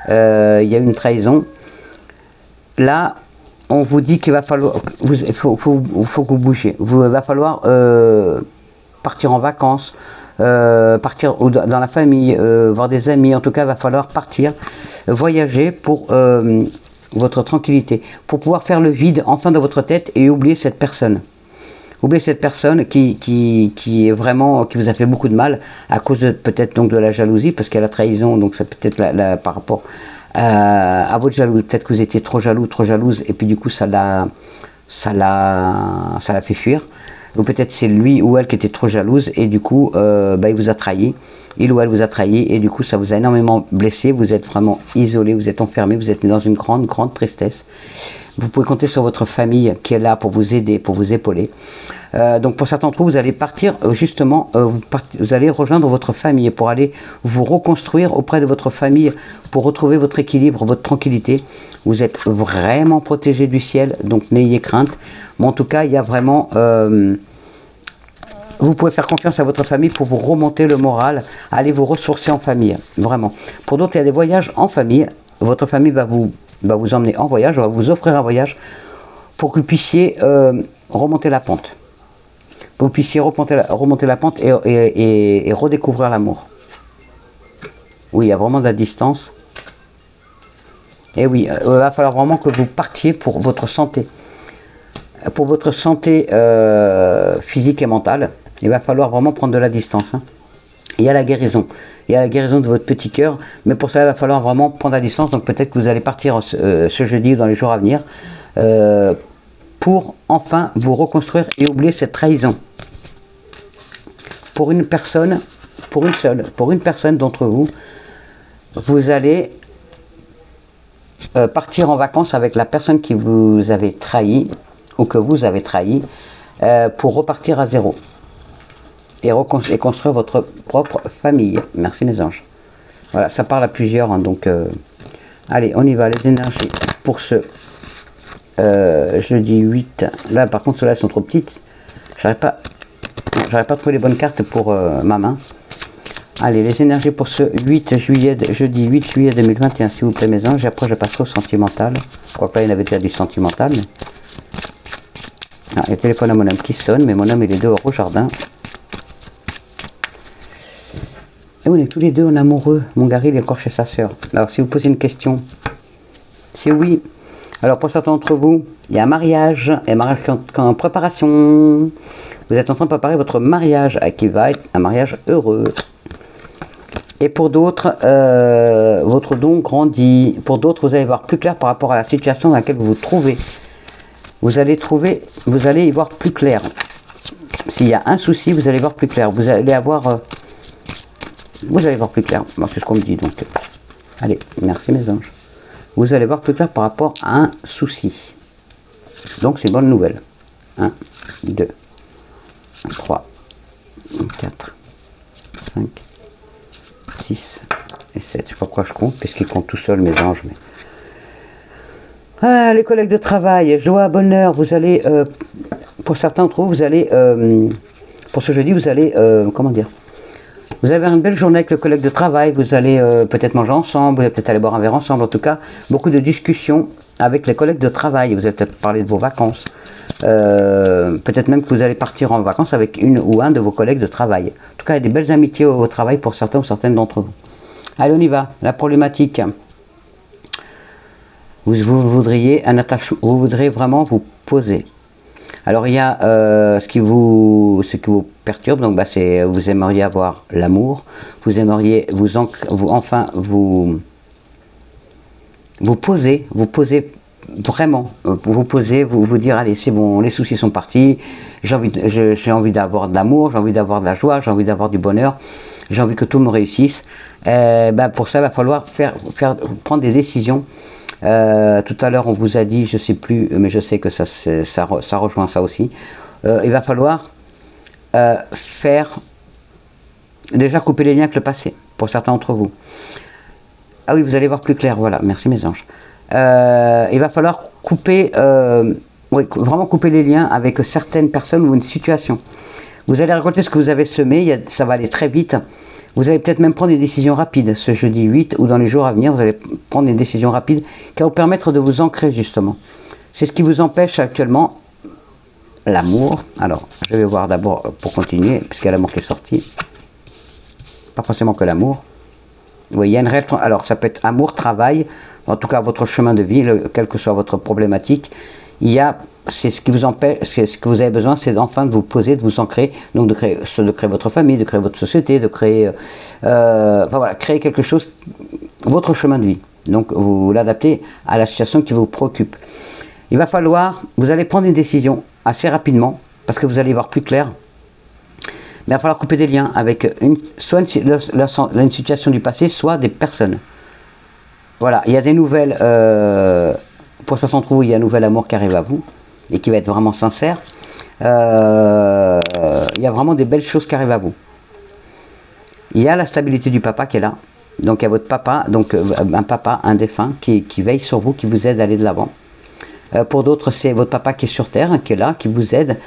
il y a eu une trahison. Là, on vous dit qu'il va falloir, il faut que vous bougiez, il va falloir partir en vacances, partir dans la famille, voir des amis, en tout cas il va falloir partir, voyager pour votre tranquillité, pour pouvoir faire le vide enfin dans votre tête et oublier cette personne. Oubliez cette personne qui est vraiment, qui vous a fait beaucoup de mal à cause peut-être donc de la jalousie, parce qu'il y a la trahison, donc ça peut être par rapport à votre jalousie, peut-être que vous étiez trop jaloux, trop jalouse, et puis du coup ça l'a fait fuir. Ou peut-être c'est lui ou elle qui était trop jalouse, et du coup il vous a trahi, il ou elle vous a trahi, et du coup ça vous a énormément blessé, vous êtes vraiment isolé, vous êtes enfermé, vous êtes dans une grande tristesse. Vous pouvez compter sur votre famille qui est là pour vous aider, pour vous épauler. Donc pour certains d'entre vous, vous allez partir justement, vous allez rejoindre votre famille pour aller vous reconstruire auprès de votre famille, pour retrouver votre équilibre, votre tranquillité. Vous êtes vraiment protégé du ciel, donc n'ayez crainte. Mais en tout cas, il y a vraiment... vous pouvez faire confiance à votre famille pour vous remonter le moral, aller vous ressourcer en famille, vraiment. Pour d'autres, il y a des voyages en famille. Votre famille va vous emmener en voyage, va vous offrir un voyage pour que vous puissiez remonter la pente. Pour que vous puissiez remonter la pente et redécouvrir l'amour. Oui, il y a vraiment de la distance. Et oui, il va falloir vraiment que vous partiez pour votre santé. Pour votre santé physique et mentale, il va falloir vraiment prendre de la distance. Hein. Il y a la guérison. Il y a la guérison de votre petit cœur, mais pour cela, il va falloir vraiment prendre la distance. Donc peut-être que vous allez partir ce jeudi ou dans les jours à venir pour enfin vous reconstruire et oublier cette trahison. Pour une personne, pour une personne d'entre vous, vous allez partir en vacances avec la personne qui vous avez trahi ou que vous avez trahi pour repartir à zéro. Et construire votre propre famille. Merci mes anges. Voilà, ça parle à plusieurs. Hein, donc, allez, on y va. Les énergies pour ce jeudi 8. Là, par contre, ceux-là sont trop petites. J'arrive pas à trouver les bonnes cartes pour ma main. Allez, les énergies pour ce 8 juillet, jeudi 8 juillet 2021, s'il vous plaît mes anges. Et après, je passerai au sentimental. Je crois que là, il y en avait déjà du sentimental. Mais... Ah, il y a le téléphone à mon homme qui sonne, mais mon homme, il est dehors au jardin. Et on est tous les deux en amoureux. Mon Gary, il est encore chez sa sœur. Alors, si vous posez une question, c'est oui. Alors, pour certains d'entre vous, il y a un mariage, et un mariage en préparation. Vous êtes en train de préparer votre mariage, qui va être un mariage heureux. Et pour d'autres, votre don grandit. Pour d'autres, vous allez voir plus clair par rapport à la situation dans laquelle vous vous trouvez. Vous allez y voir plus clair. S'il y a un souci, vous allez voir plus clair. Vous allez avoir... vous allez voir plus clair, c'est ce qu'on me dit donc. Allez, merci mes anges. Vous allez voir plus clair par rapport à un souci. Donc c'est une bonne nouvelle. 1, 2, 3, 4, 5, 6 et 7. Je sais pas pourquoi je compte, puisqu'ils comptent tout seuls mes anges. Mais... Ah, les collègues de travail, joie, bonheur, vous allez, pour certains d'entre vous, vous allez, pour ce jeudi, vous allez, comment dire, vous allez avoir une belle journée avec le collègue de travail, vous allez peut-être manger ensemble, vous allez peut-être aller boire un verre ensemble, en tout cas, beaucoup de discussions avec les collègues de travail, vous allez peut-être parler de vos vacances, peut-être même que vous allez partir en vacances avec une ou un de vos collègues de travail. En tout cas, il y a des belles amitiés au travail pour certains ou certaines d'entre vous. Allez, on y va, la problématique. Vous voudriez un attachement, vous voudrez vraiment vous poser. Alors il y a ce qui vous perturbe, donc bah, c'est vous aimeriez avoir l'amour, vous aimeriez vous poser vraiment, vous dire allez c'est bon, les soucis sont partis, j'ai envie d'avoir de l'amour, j'ai envie d'avoir de la joie, j'ai envie d'avoir du bonheur, j'ai envie que tout me réussisse. Pour ça il va falloir prendre des décisions. Tout à l'heure on vous a dit, je sais plus, mais je sais que ça rejoint ça aussi. Il va falloir déjà couper les liens avec le passé, pour certains d'entre vous. Ah oui, vous allez voir plus clair, voilà, merci mes anges. Il va falloir couper, vraiment couper les liens avec certaines personnes ou une situation. Vous allez récolter ce que vous avez semé, ça va aller très vite. Vous allez peut-être même prendre des décisions rapides, ce jeudi 8 ou dans les jours à venir, vous allez prendre des décisions rapides qui vont vous permettre de vous ancrer justement. C'est ce qui vous empêche actuellement, l'amour. Alors, je vais voir d'abord pour continuer, puisqu'il y a l'amour qui est sorti. Pas forcément que l'amour. Oui, il y a une réelle... Alors, ça peut être amour, travail, en tout cas votre chemin de vie, quelle que soit votre problématique. C'est ce qui vous empêche, c'est ce que vous avez besoin, c'est enfin de vous poser, de vous ancrer, donc de créer votre famille, de créer votre société, de créer, créer quelque chose, votre chemin de vie. Donc vous l'adaptez à la situation qui vous préoccupe. Il va falloir, vous allez prendre une décision assez rapidement, parce que vous allez voir plus clair. Mais il va falloir couper des liens avec soit une situation du passé, soit des personnes. Voilà, il y a des nouvelles, pour certains d'entre vous, il y a un nouvel amour qui arrive à vous, et qui va être vraiment sincère. Il y a vraiment des belles choses qui arrivent à vous. Il y a la stabilité du papa qui est là. Donc il y a votre papa, donc un papa, un défunt, qui veille sur vous, qui vous aide à aller de l'avant. Pour d'autres, c'est votre papa qui est sur terre, qui est là, qui vous aide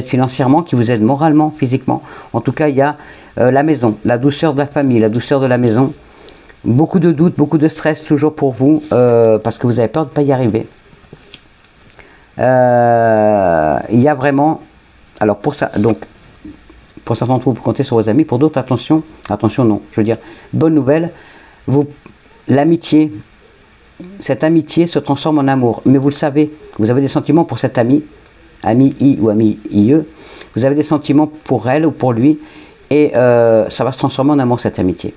financièrement, qui vous aide moralement, physiquement. En tout cas, il y a la maison, la douceur de la famille, la douceur de la maison. Beaucoup de doutes, beaucoup de stress toujours pour vous, parce que vous avez peur de ne pas y arriver. Il y a vraiment, alors pour ça, donc pour certains d'entre vous, vous comptez sur vos amis, pour d'autres, attention non, je veux dire, bonne nouvelle, l'amitié, cette amitié se transforme en amour, mais vous le savez, vous avez des sentiments pour cet ami I ou ami IE, vous avez des sentiments pour elle ou pour lui, et ça va se transformer en amour cette amitié.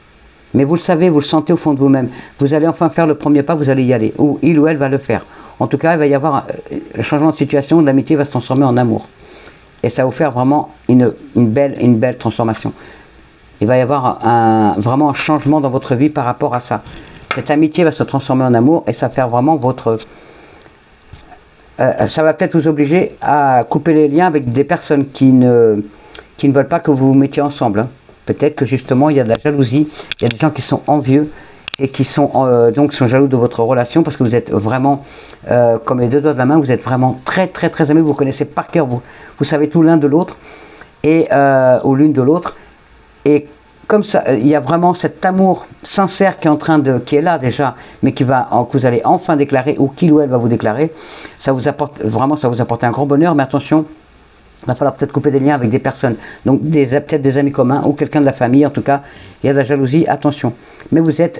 Mais vous le savez, vous le sentez au fond de vous-même. Vous allez enfin faire le premier pas, vous allez y aller. Ou il ou elle va le faire. En tout cas, il va y avoir un changement de situation, l'amitié va se transformer en amour. Et ça va vous faire vraiment une belle transformation. Il va y avoir vraiment un changement dans votre vie par rapport à ça. Cette amitié va se transformer en amour et ça va faire vraiment votre... ça va peut-être vous obliger à couper les liens avec des personnes qui ne veulent pas que vous vous mettiez ensemble. Hein. Peut-être que justement il y a de la jalousie, il y a des gens qui sont envieux et qui sont donc sont jaloux de votre relation parce que vous êtes vraiment comme les deux doigts de la main, vous êtes vraiment très amis, vous connaissez par cœur, vous savez tout l'un de l'autre et ou l'une de l'autre et comme ça il y a vraiment cet amour sincère qui est là déjà, mais que vous allez enfin déclarer ou qu'il ou elle va vous déclarer, ça vous apporte un grand bonheur, mais attention. Il va falloir peut-être couper des liens avec des personnes, donc peut-être des amis communs ou quelqu'un de la famille, en tout cas, il y a de la jalousie, attention. Mais vous êtes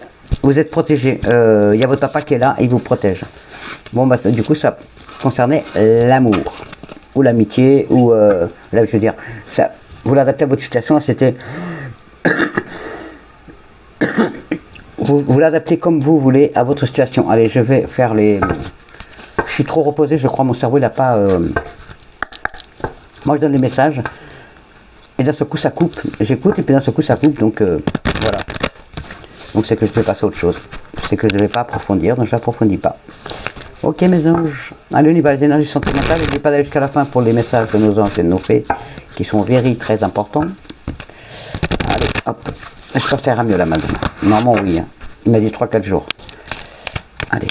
protégé, il y a votre papa qui est là et il vous protège. Bon, bah, du coup, ça concernait l'amour, ou l'amitié, ou, là, je veux dire, ça, vous l'adaptez à votre situation, là, c'était... vous l'adaptez comme vous voulez à votre situation. Allez, je vais faire les... Je suis trop reposé, je crois, mon cerveau, il n'a pas... Moi je donne les messages et d'un seul coup ça coupe, j'écoute et puis d'un seul coup ça coupe, donc voilà. Donc c'est que je vais passer à autre chose, c'est que je ne vais pas approfondir, donc je n'approfondis pas. Ok mes anges, allez on y va, les énergies sentimentales, n'oubliez pas d'aller jusqu'à la fin pour les messages de nos anges et de nos fées, qui sont très importants. Allez, hop, j'espère que ça ira mieux là maintenant. Normalement oui, hein. Il m'a dit 3-4 jours. Allez.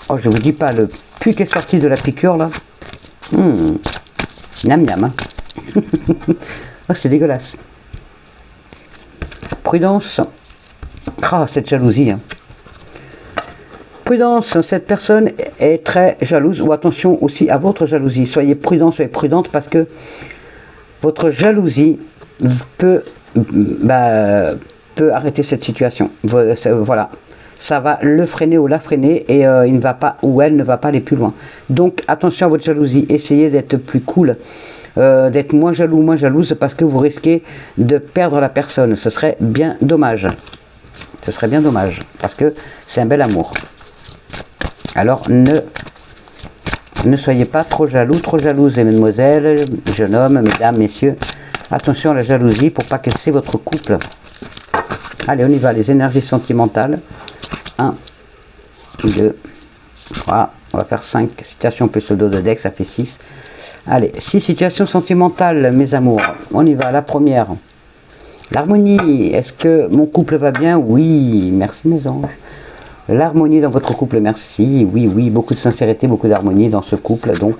Oh, je vous dis pas, le cul qui est sorti de la piqûre là. Miam miam. Hein. Oh, c'est dégueulasse. Prudence. Ah, cette jalousie. Hein. Prudence, cette personne est très jalouse, ou attention aussi à votre jalousie. Soyez prudent, soyez prudente parce que votre jalousie peut arrêter cette situation. Voilà. Ça va le freiner ou la freiner et il ne va pas ou elle ne va pas aller plus loin. Donc attention à votre jalousie, essayez d'être plus cool, d'être moins jaloux, moins jalouse parce que vous risquez de perdre la personne. Ce serait bien dommage. Ce serait bien dommage parce que c'est un bel amour. Alors ne soyez pas trop jaloux, trop jalouse les mesdemoiselles, jeunes hommes, mesdames, messieurs. Attention à la jalousie pour pas casser votre couple. Allez, on y va, les énergies sentimentales. 1, 2, 3, on va faire 5 situations plus le dos de deck, ça fait 6. Allez, 6 situations sentimentales, mes amours. On y va, la première. L'harmonie, est-ce que mon couple va bien? Oui, merci mes anges. L'harmonie dans votre couple, merci. Oui, oui, beaucoup de sincérité, beaucoup d'harmonie dans ce couple, donc.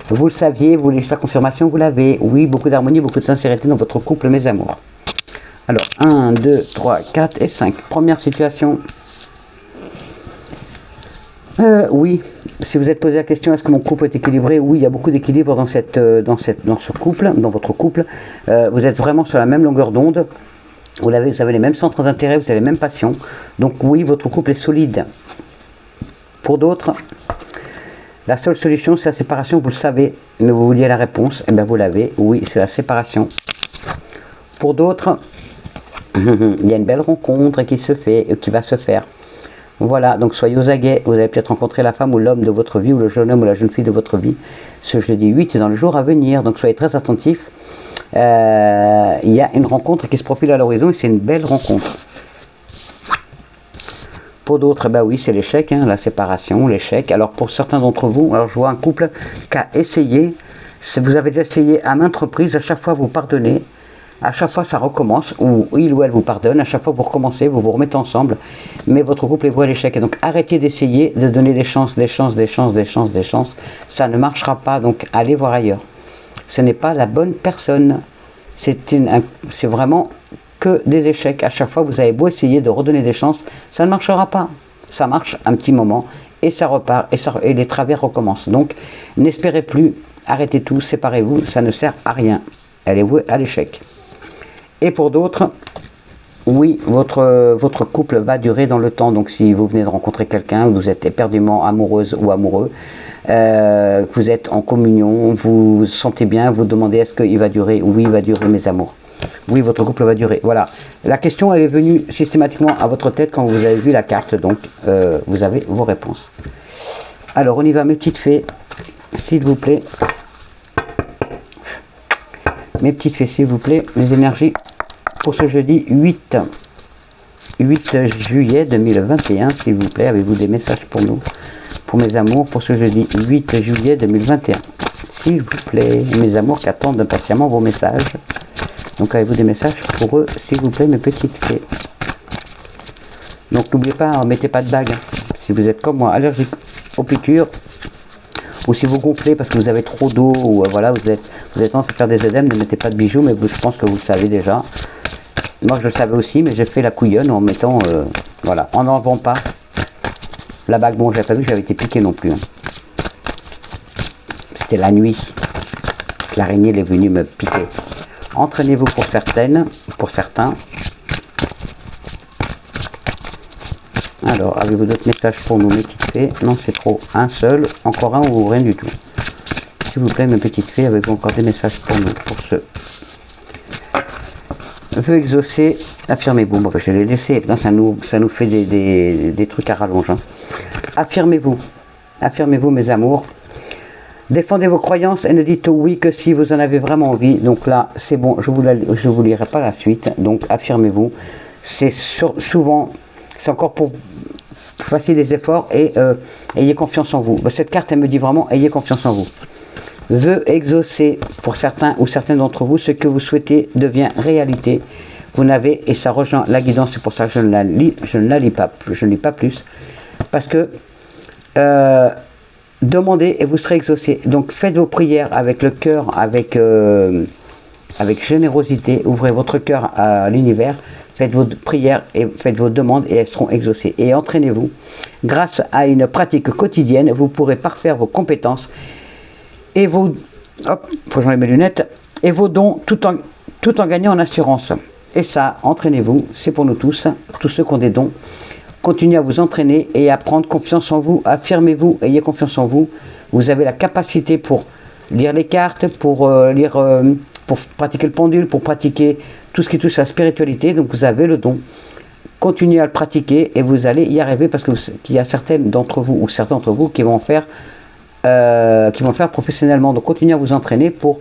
Vous le saviez, vous voulez juste la confirmation, vous l'avez. Oui, beaucoup d'harmonie, beaucoup de sincérité dans votre couple, mes amours. Alors, 1, 2, 3, 4 et 5. Première situation. Oui, si vous êtes posé la question, est-ce que mon couple est équilibré? Oui, il y a beaucoup d'équilibre dans ce couple, dans votre couple. Vous êtes vraiment sur la même longueur d'onde. Vous avez les mêmes centres d'intérêt, vous avez les mêmes passions. Donc oui, votre couple est solide. Pour d'autres, la seule solution, c'est la séparation, vous le savez. Mais vous vouliez la réponse, et bien vous l'avez. Oui, c'est la séparation. Pour d'autres, il y a une belle rencontre qui se fait, qui va se faire. Voilà, donc soyez aux aguets, vous allez peut-être rencontrer la femme ou l'homme de votre vie, ou le jeune homme ou la jeune fille de votre vie, ce jeudi 8 dans le jour à venir, donc soyez très attentifs. Il y a une rencontre qui se profile à l'horizon et c'est une belle rencontre. Pour d'autres, bah oui, c'est l'échec, hein, la séparation, l'échec. Alors pour certains d'entre vous, alors je vois un couple qui a essayé, vous avez déjà essayé à maintes reprises, à chaque fois vous pardonnez, à chaque fois ça recommence, ou il ou elle vous pardonne, à chaque fois vous recommencez, vous vous remettez ensemble, mais votre couple est voué à l'échec. Et donc arrêtez d'essayer de donner des chances, ça ne marchera pas, donc allez voir ailleurs. Ce n'est pas la bonne personne, c'est vraiment que des échecs. À chaque fois vous avez beau essayer de redonner des chances, ça ne marchera pas. Ça marche un petit moment, et ça repart, et les travers recommencent. Donc n'espérez plus, arrêtez tout, séparez-vous, ça ne sert à rien. Elle est vouée à l'échec. Et pour d'autres, oui, votre couple va durer dans le temps. Donc si vous venez de rencontrer quelqu'un, vous êtes éperdument amoureuse ou amoureux, vous êtes en communion, vous vous sentez bien, vous demandez est-ce qu'il va durer? Oui, il va durer mes amours. Oui, votre couple va durer. Voilà. La question, elle est venue systématiquement à votre tête quand vous avez vu la carte. Donc, vous avez vos réponses. Alors, on y va, mes petites fées, s'il vous plaît. Mes petites fées, s'il vous plaît, les énergies pour ce jeudi 8 juillet 2021, s'il vous plaît. Avez-vous des messages pour nous, pour mes amours, pour ce jeudi 8 juillet 2021? S'il vous plaît, mes amours qui attendent impatiemment vos messages. Donc avez-vous des messages pour eux, s'il vous plaît, mes petites fées? Donc n'oubliez pas, ne mettez pas de bague. Si vous êtes comme moi, allergique aux piqûres, ou si vous gonflez parce que vous avez trop d'eau, ou voilà, vous êtes tendance à faire des œdèmes, ne mettez pas de bijoux, mais je pense que vous le savez déjà. Moi je le savais aussi, mais j'ai fait la couillonne en mettant, voilà, en n'enlevant pas la bague. Bon, j'avais pas vu que j'avais été piqué non plus. Hein. C'était la nuit. L'araignée est venue me piquer. Entraînez-vous pour certaines, pour certains. Alors, avez-vous d'autres messages pour nous, mes petites fées? Non, c'est trop. Un seul, encore un ou rien du tout. S'il vous plaît, mes petites fées, avez-vous encore des messages pour nous, pour ceux? Vœu exaucé, affirmez-vous. Bon, je l'ai laissé, ça nous fait des trucs à rallonge. Hein. Affirmez-vous. Affirmez-vous, mes amours. Défendez vos croyances et ne dites oui que si vous en avez vraiment envie. Donc là, c'est bon, je vous lirai pas la suite. Donc affirmez-vous. C'est souvent, c'est encore fassiez des efforts et ayez confiance en vous. Cette carte, elle me dit vraiment, ayez confiance en vous. Veut exaucer pour certains ou certaines d'entre vous, ce que vous souhaitez devient réalité. Vous n'avez, et ça rejoint la guidance, c'est pour ça que je ne la lis pas, je ne lis pas plus, parce que demandez et vous serez exaucé. Donc faites vos prières avec le cœur, avec générosité, ouvrez votre cœur à l'univers, faites vos prières et faites vos demandes et elles seront exaucées. Et entraînez-vous. Grâce à une pratique quotidienne, vous pourrez parfaire vos compétences et vos... Hop, faut que j'enlève mes lunettes. Et vos dons tout en gagnant en assurance. Et ça, entraînez-vous, c'est pour nous tous ceux qui ont des dons. Continuez à vous entraîner et à prendre confiance en vous. Affirmez-vous, ayez confiance en vous. Vous avez la capacité pour lire les cartes, pour pour pratiquer le pendule, pour pratiquer tout ce qui touche à la spiritualité. Donc vous avez le don. Continuez à le pratiquer et vous allez y arriver parce qu'il y a certaines d'entre vous ou certains d'entre vous qui vont le faire professionnellement. Donc continuez à vous entraîner pour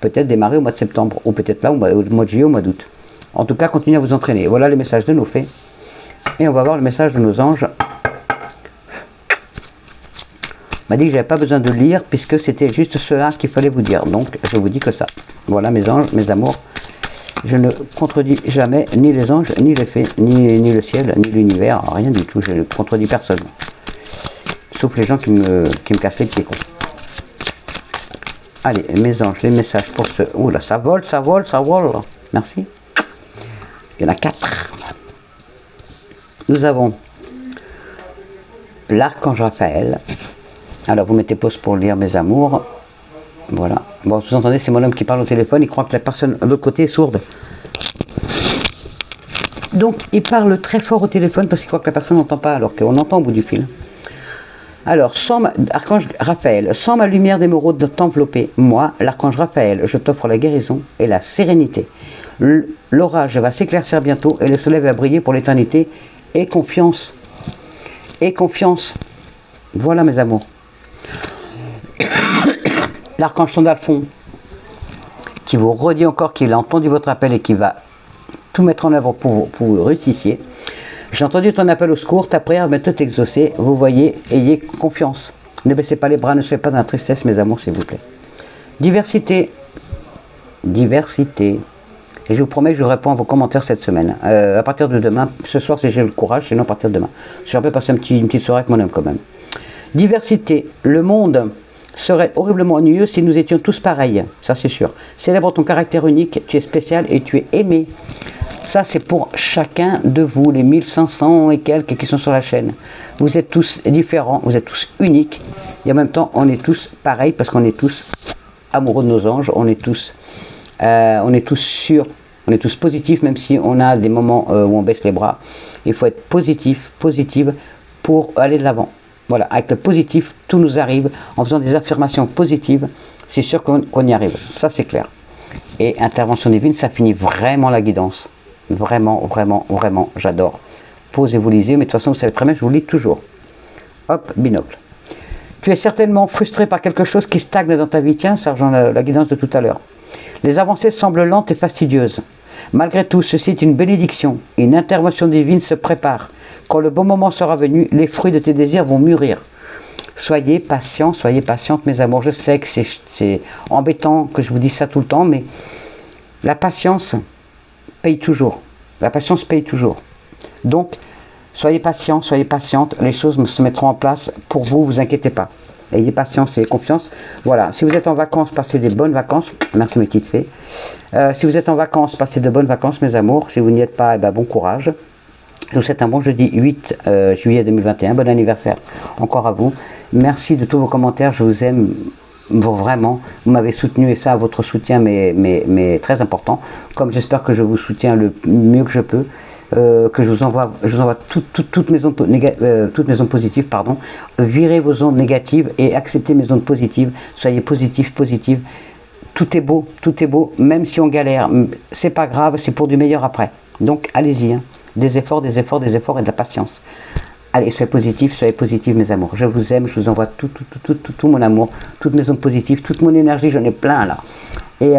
peut-être démarrer au mois de septembre ou peut-être là au mois de juillet, au mois d'août. En tout cas, continuez à vous entraîner. Voilà les messages de nos fées. Et on va voir le message de nos anges. On m'a dit que je n'avais pas besoin de lire puisque c'était juste cela qu'il fallait vous dire. Donc, je vous dis que ça. Voilà mes anges, mes amours. Je ne contredis jamais ni les anges, ni les fées, ni le ciel, ni l'univers. Rien du tout. Je ne contredis personne. Sauf les gens qui me cassent les pieds. Allez, mes anges, les messages pour ce... Ouh là, ça vole, ça vole, ça vole. Merci. Il y en a 4. Nous avons l'archange Raphaël. Alors, vous mettez pause pour lire mes amours. Voilà. Bon, vous entendez, c'est mon homme qui parle au téléphone. Il croit que la personne de l'autre côté est sourde. Donc, il parle très fort au téléphone parce qu'il croit que la personne n'entend pas, alors qu'on entend au bout du fil. Alors, archange Raphaël, sans ma lumière d'émeraude t'envelopper, moi, l'archange Raphaël, je t'offre la guérison et la sérénité. L'orage va s'éclaircir bientôt et le soleil va briller pour l'éternité. Et confiance. Et confiance. Voilà mes amours. L'archange Sandalphon, qui vous redit encore qu'il a entendu votre appel et qui va tout mettre en œuvre pour que vous réussissiez. J'ai entendu ton appel au secours, ta prière va tout exaucer. Vous voyez, ayez confiance. Ne baissez pas les bras, ne soyez pas dans la tristesse, mes amours, s'il vous plaît. Diversité. Diversité. Et je vous promets que je réponds à vos commentaires cette semaine. À partir de demain, ce soir si j'ai le courage, sinon à partir de demain. Je vais passer une petite soirée avec mon homme quand même. Diversité. Le monde serait horriblement ennuyeux si nous étions tous pareils. Ça c'est sûr. Célèbre ton caractère unique, tu es spécial et tu es aimé. Ça c'est pour chacun de vous, les 1500 et quelques qui sont sur la chaîne. Vous êtes tous différents, vous êtes tous uniques. Et en même temps, on est tous pareils parce qu'on est tous amoureux de nos anges. On est tous sûrs, on est tous positifs, même si on a des moments où on baisse les bras. Il faut être positif, positive pour aller de l'avant. Voilà, avec le positif, tout nous arrive. En faisant des affirmations positives, c'est sûr qu'on y arrive. Ça, c'est clair. Et intervention divine, ça finit vraiment la guidance. Vraiment, vraiment, vraiment, j'adore. Posez-vous, lisez, mais de toute façon, vous savez très bien, je vous lis toujours. Hop, binocle. Tu es certainement frustré par quelque chose qui stagne dans ta vie. Tiens, ça rejoint la guidance de tout à l'heure. Les avancées semblent lentes et fastidieuses. Malgré tout, ceci est une bénédiction. Une intervention divine se prépare. Quand le bon moment sera venu, les fruits de tes désirs vont mûrir. Soyez patients, soyez patientes, mes amours. Je sais que c'est embêtant que je vous dise ça tout le temps, mais la patience paye toujours. La patience paye toujours. Donc, soyez patients, soyez patientes. Les choses se mettront en place pour vous, vous inquiétez pas. Ayez patience et confiance. Voilà, si vous êtes en vacances, passez des bonnes vacances. Merci mes petites fées. Si vous êtes en vacances, passez de bonnes vacances, mes amours. Si vous n'y êtes pas, eh ben, bon courage. Je vous souhaite un bon jeudi 8 juillet 2021. Bon anniversaire encore à vous. Merci de tous vos commentaires. Je vous aime vraiment. Vous m'avez soutenu et ça, votre soutien mais très important. Comme j'espère que je vous soutiens le mieux que je peux. Que je vous envoie toutes mes ondes positives, pardon. Virez vos ondes négatives et acceptez mes ondes positives. Soyez positifs, positives. Tout est beau, même si on galère. C'est pas grave, c'est pour du meilleur après. Donc allez-y, hein. Des efforts, des efforts, des efforts et de la patience. Allez, soyez positifs, mes amours. Je vous aime, je vous envoie tout mon amour, toutes mes ondes positives, toute mon énergie, j'en ai plein là. Et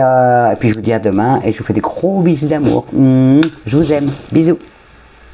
puis je vous dis à demain et je vous fais des gros bisous d'amour. Je vous aime. Bisous.